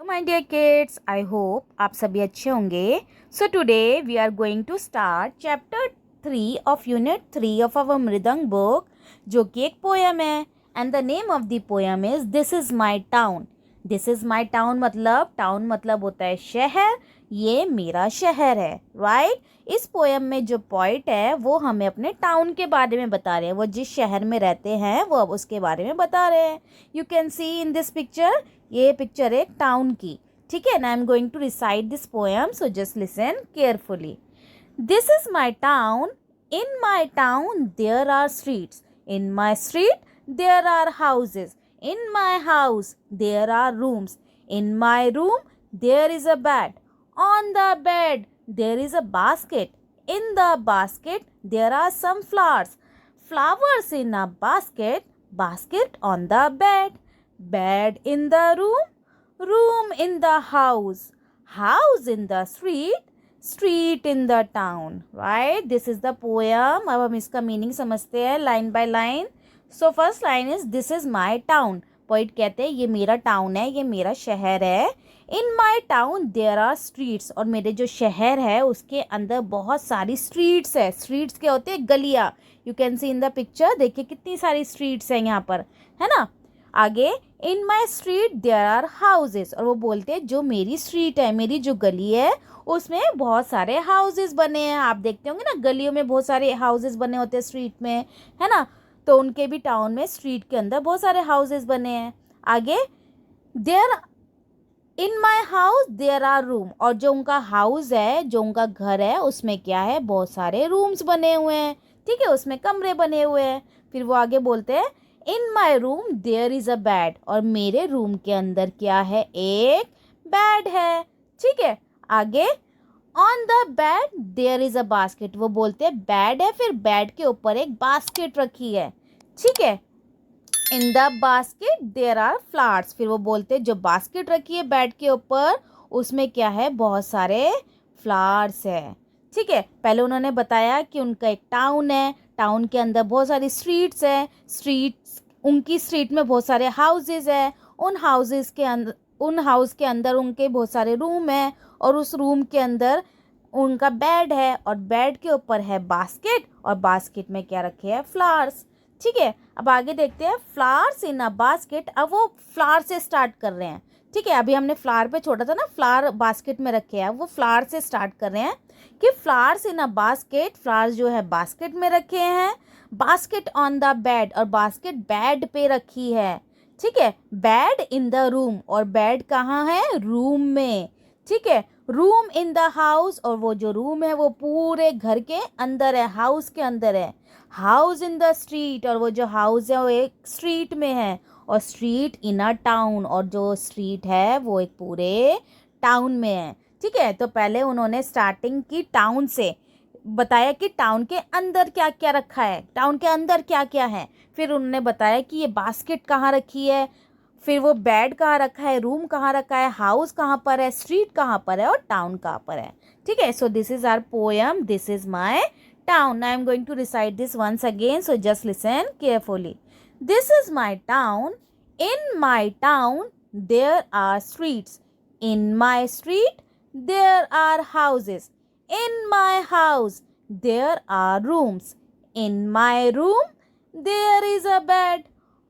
My dear kids, I hope आप सभी अच्छे होंगे. So today we are going to start chapter 3 of unit 3 of our Mridang book, जो कि एक पोयम है. And the name of the poem is this is my town. This is my town मतलब town मतलब होता है शहर. ये मेरा शहर है, राइट. इस पोयम में जो पॉइंट है वो हमें अपने टाउन के बारे में बता रहे हैं. वो जिस शहर में रहते हैं वो अब उसके बारे में बता रहे हैं. You can see in this picture. ये पिक्चर है टाउन की. ठीक है ना. I am going to recite this poem, so just listen carefully. This is my town. In my town there are streets. In my street there are houses. In my house there are rooms. In my room there is a bed. On the bed there is a basket. In the basket there are some flowers. Flowers in a basket. Basket on the bed. Bed in the room. Room in the house. House in the street. Street in the town. Right? This is the poem. अब हम इसका meaning समझते हैं line by line. So first line is this is my town. Poet कहते हैं ये मेरा town है, ये मेरा शहर है. In my town there are streets. और मेरे जो शहर है उसके अंदर बहुत सारी स्ट्रीट्स है. स्ट्रीट्स क्या होते हैं? गलियाँ. You can see in the picture. देखिए कितनी सारी स्ट्रीट्स हैं यहाँ पर, है ना. आगे in my street there are houses. और वो बोलते हैं जो मेरी स्ट्रीट है, मेरी जो गली है उसमें बहुत सारे हाउसेस बने हैं. आप देखते होंगे ना गलियों में बहुत सारे हाउसेस बने होते हैं स्ट्रीट में, है ना. तो उनके भी टाउन में स्ट्रीट के अंदर बहुत सारे हाउसेस बने हैं. आगे there in my house there are room. और जो उनका हाउस है, जो उनका घर है, उसमें क्या है? बहुत सारे रूम्स बने हुए हैं. ठीक है, उसमें कमरे बने हुए हैं. फिर वो आगे बोलते हैं in my room there is a bed. और मेरे रूम के अंदर क्या है? एक बेड है. ठीक है. आगे on the bed there is a basket. वो बोलते हैं बेड है, फिर बेड के ऊपर एक बास्केट रखी है. ठीक है. In the basket there are flowers. फिर वो बोलते हैं जो बास्केट रखी है बेड के ऊपर उसमें क्या है? बहुत सारे फ्लावर्स है. ठीक है. पहले उन्होंने बताया कि उनका एक टाउन है, टाउन के अंदर बहुत सारी स्ट्रीट्स है. स्ट्रीट्स, उनकी स्ट्रीट में बहुत सारे हाउसेस है. उन हाउसेस के अंदर, उन हाउस के अंदर उनके बहुत सारे रूम है. और उस रूम के अंदर उनका बेड है. और बेड के ऊपर है बास्केट. और बास्केट में क्या रखे हैं? फ्लावर्स. ठीक है. अब आगे देखते हैं फ्लावर्स इन अ बास्केट. अब वो फ्लावर से स्टार्ट कर रहे हैं. ठीक है. अभी हमने फ्लावर पे छोड़ा था ना, फ्लावर बास्केट में रखे हैं. वो फ्लावर से स्टार्ट कर रहे हैं कि flowers in a basket. Flowers जो है बास्केट में रखे हैं. Basket on the bed. और बास्केट बेड पे रखी है. ठीक है. Bed in the room. और बेड कहाँ है? रूम में. ठीक है. Room in the house. और वो जो रूम है वो पूरे घर के अंदर है, हाउस के अंदर है. House in the street. और वो जो हाउस है वो एक स्ट्रीट में है. और स्ट्रीट इन अ टाउन. और जो स्ट्रीट है वो एक पूरे टाउन में है. ठीक है. तो पहले उन्होंने स्टार्टिंग की टाउन से, बताया कि टाउन के अंदर क्या क्या रखा है, टाउन के अंदर क्या क्या है. फिर उन्होंने बताया कि ये बास्केट कहाँ रखी है, फिर वो बेड कहाँ रखा है, रूम कहाँ रखा है, हाउस कहाँ पर है, स्ट्रीट कहाँ पर है और टाउन कहाँ पर है. ठीक है. So this is our poem this is my town. I am going to recite this once again, so just listen carefully. This is my town. In my town there are streets. In my street there are houses. In my house there are rooms. In my room there is a bed.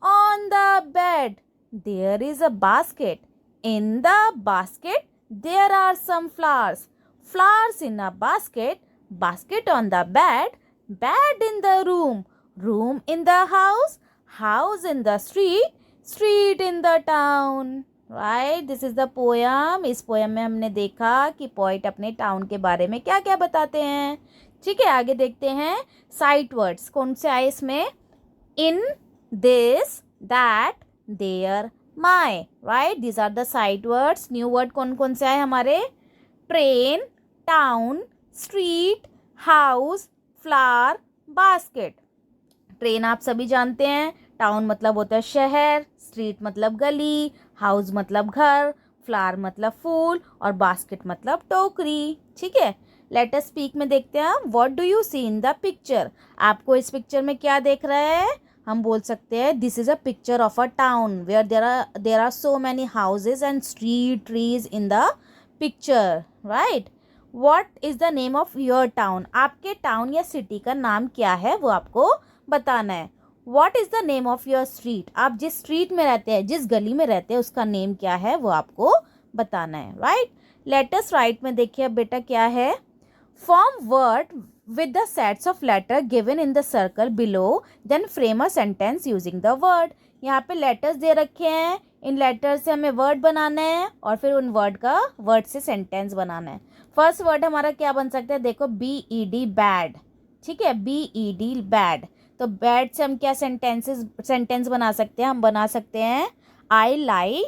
On the bed there is a basket. In the basket there are some flowers. Flowers in a basket. Basket on the bed. Bed in the room. Room in the house. House in the street. Street in the town. Right? This is the poem. इस poem में हमने देखा कि poet अपने town के बारे में क्या क्या बताते हैं. ठीक है. आगे देखते हैं sight words. कौन से आए इसमें? In, this, that, there, my. Right? These are the sight words. New word कौन कौन से आए हमारे? Train, town, street, house, flower, basket. Train आप सभी जानते हैं. टाउन मतलब होता है शहर, स्ट्रीट मतलब गली, हाउस मतलब घर, फ्लावर मतलब फूल और बास्केट मतलब टोकरी. ठीक है. लेट अस स्पीक में देखते हैं what do you see in the picture. आपको इस पिक्चर में क्या देख रहा है? हम बोल सकते हैं this is a picture of a town where there are so many houses and street trees in the picture, right. What is the name of your town, आपके टाउन या सिटी का नाम क्या है वो आपको बताना है। What is the name of your street, आप जिस स्ट्रीट में रहते हैं, जिस गली में रहते हैं, उसका नेम क्या है वो आपको बताना है, राइट। लेटस राइट में देखिए अब बेटा क्या है, form word with the sets of letter given in the circle below, then frame a sentence using the word। यहाँ पे लेटर्स दे रखे हैं, इन लेटर से हमें वर्ड बनाना है और फिर उन वर्ड से सेंटेंस बनाना है। फर्स्ट वर्ड हमारा क्या बन सकता है, देखो BED बैड, ठीक है, BED बैड। तो बैड से हम क्या सेंटेंस बना सकते हैं, हम बना सकते हैं आई लाई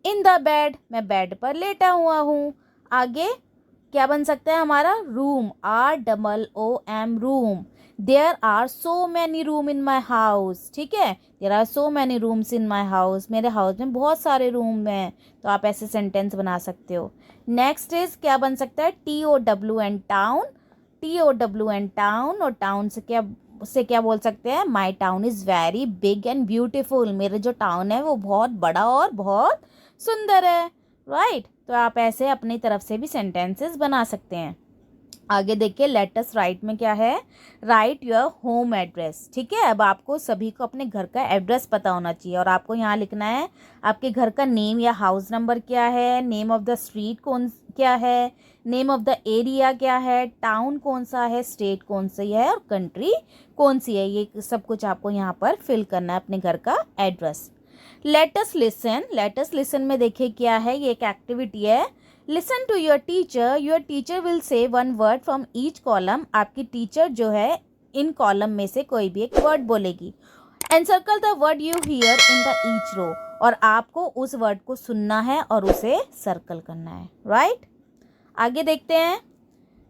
इन द बेड, मैं बेड पर लेटा हुआ हूँ। आगे क्या बन सकता है हमारा, room, ROOM, room. There are so many room in my house, ठीक है, there are so many rooms in my house, मेरे हाउस में बहुत सारे रूम हैं, तो आप ऐसे सेंटेंस बना सकते हो। नेक्स्ट इज क्या बन सकता है, TOWN टाउन, TOWN टाउन, और टाउन से क्या बोल सकते हैं, माई town is very big and beautiful, मेरे जो टाउन है वो बहुत बड़ा और बहुत सुंदर है, राइट। तो आप ऐसे अपनी तरफ से भी सेंटेंसेस बना सकते हैं। आगे देखिए लेटस राइट में क्या है, राइट योर होम एड्रेस, ठीक है। अब आपको सभी को अपने घर का एड्रेस पता होना चाहिए और आपको यहाँ लिखना है आपके घर का नेम या हाउस नंबर क्या है, नेम ऑफ द स्ट्रीट क्या है, नेम ऑफ द एरिया क्या है, टाउन कौन सा है, स्टेट कौन सी है और कंट्री कौन सी है, ये सब कुछ आपको यहाँ पर फिल करना है अपने घर का एड्रेस। लेटस लिसन में देखिए क्या है, ये एक एक्टिविटी है। Listen to your teacher will say one word from each column, आपकी टीचर जो है इन कॉलम में से कोई भी एक वर्ड बोलेगी। And circle the word you hear in the each row, और आपको उस वर्ड को सुनना है और उसे सर्कल करना है, राइट। आगे देखते हैं,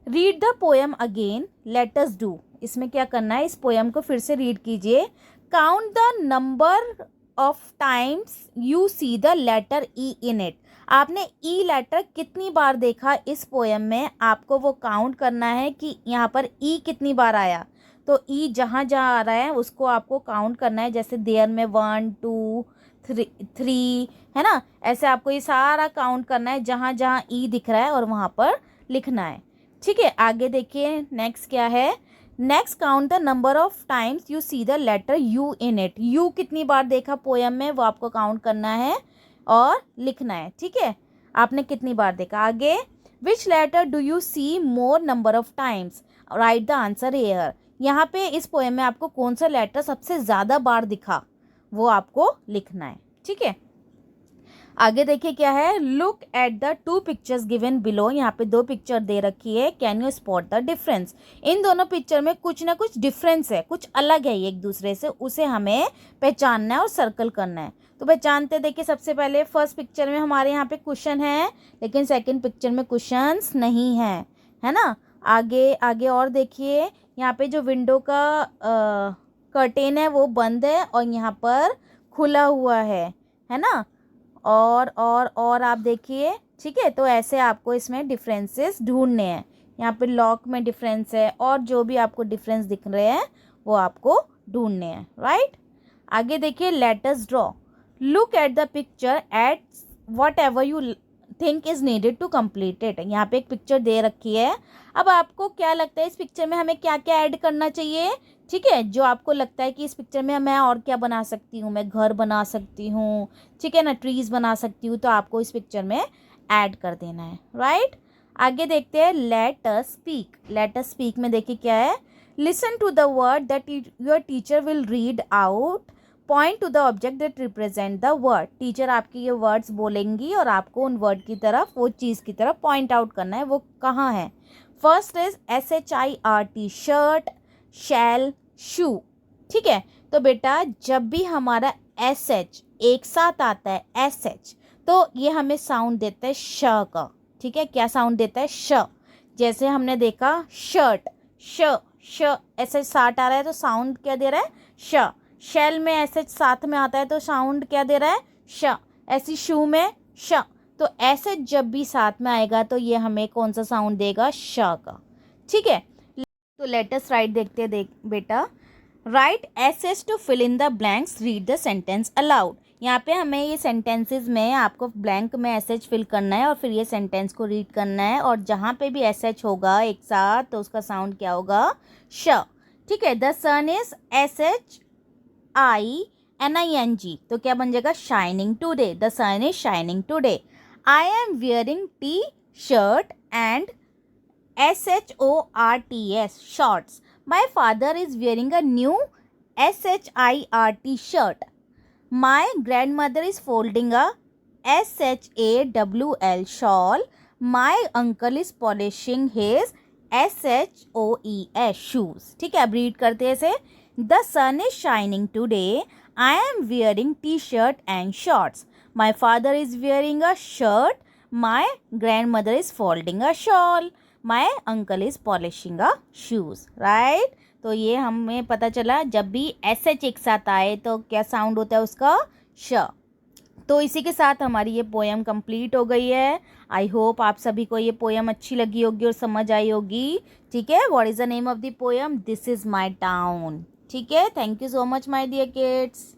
read the poem again, let us do, इसमें क्या करना है, इस पोएम को फिर से रीड कीजिए। Count the number of times you see the letter E in it, आपने ई लेटर कितनी बार देखा इस पोएम में, आपको वो काउंट करना है कि यहाँ पर ई कितनी बार आया। तो ई जहाँ जहाँ आ रहा है उसको आपको काउंट करना है, जैसे देयर में 1 2 3 है ना, ऐसे आपको ये सारा काउंट करना है जहाँ जहाँ ई दिख रहा है और वहाँ पर लिखना है, ठीक है। आगे देखिए नेक्स्ट क्या है, next count the number of times you see the letter U in it, U कितनी बार देखा पोएम में वो आपको काउंट करना है और लिखना है, ठीक है, आपने कितनी बार देखा। आगे which letter do you see more number of times, right the answer here, यहाँ पे इस पोएम में आपको कौन सा लेटर सबसे ज़्यादा बार दिखा वो आपको लिखना है, ठीक है। आगे देखिए क्या है, look at the 2 pictures given below, यहाँ पे 2 पिक्चर दे रखी है, can you spot the difference, इन दोनों पिक्चर में कुछ ना कुछ डिफरेंस है, कुछ अलग है एक दूसरे से, उसे हमें पहचानना है और सर्कल करना है। तो पहचानते देखिए, सबसे पहले फर्स्ट पिक्चर में हमारे यहाँ पे क्वेश्चन है, लेकिन सेकंड पिक्चर में क्वेश्चंस नहीं है ना। आगे आगे और देखिए, यहाँ पे जो विंडो का कर्टेन है वो बंद है और यहाँ पर खुला हुआ है ना। और आप देखिए, ठीक है, तो ऐसे आपको इसमें डिफरेंसेस ढूंढने हैं, यहाँ पे लॉक में डिफरेंस है और जो भी आपको डिफरेंस दिख रहे हैं वो आपको ढूंढने हैं, राइट। आगे देखिए, let us draw, look at the picture at whatever you think is needed to complete it, यहाँ पे एक पिक्चर दे रखी है। अब आपको क्या लगता है इस पिक्चर में हमें क्या क्या ऐड करना चाहिए, ठीक है, जो आपको लगता है कि इस पिक्चर में मैं और क्या बना सकती हूँ, मैं घर बना सकती हूँ, ठीक है ना, ट्रीज बना सकती हूँ, तो आपको इस पिक्चर में ऐड कर देना है, राइट। आगे देखते हैं, लेट अस स्पीक में देखिए क्या है, listen to the word that your teacher will read out, point to the object that represent the word, teacher आपकी ये वर्ड्स बोलेंगी और आपको उन वर्ड की तरफ, वो चीज़ की तरफ पॉइंट आउट करना है वो कहाँ है। फर्स्ट इज SHIRT, शर्ट, शैल, शू, ठीक है। तो बेटा जब भी हमारा SH एक साथ आता है SH, तो ये हमें साउंड देता है श का, ठीक है, क्या साउंड देता है, श। जैसे हमने देखा शर्ट, श SH साथ आ रहा है तो साउंड क्या दे रहा है, श। शेल में SH साथ में आता है तो साउंड क्या दे रहा है, श। ऐसी शू में श, तो SH जब भी साथ में आएगा तो ये हमें कौन सा साउंड देगा, श का, ठीक है। तो लेट अस राइट देखते हैं, देख बेटा, write essays to fill in the blanks, read the sentence aloud. यहाँ पे हमें ये सेंटेंसेस में आपको ब्लैंक में एसएच फिल करना है और फिर ये सेंटेंस को रीड करना है, और जहाँ पे भी एसएच होगा एक साथ तो उसका साउंड क्या होगा, श। ठीक है, द सन इज SHINING, तो क्या बन जाएगा, shining today, the sun is shining today. I am wearing T shirt and SHORTS, shorts. My father is wearing a new SHIRT shirt. My grandmother is folding a SHAWL shawl. My uncle is polishing his SHOES shoes. ठीक है, अब read करते हैं इसे। The sun is shining today. I am wearing t-shirt and shorts. My father is wearing a shirt. My grandmother is folding a shawl. My uncle is polishing a shoes. Right, तो ये हमें पता चला जब भी SH एक साथ आए तो क्या साउंड होता है उसका, श। तो इसी के साथ हमारी ये पोएम कंप्लीट हो गई है। आई होप आप सभी को ये पोएम अच्छी लगी होगी और समझ आई होगी। ठीक है, what is the name of the poem, this is my town. ठीक है, thank you so much my dear kids.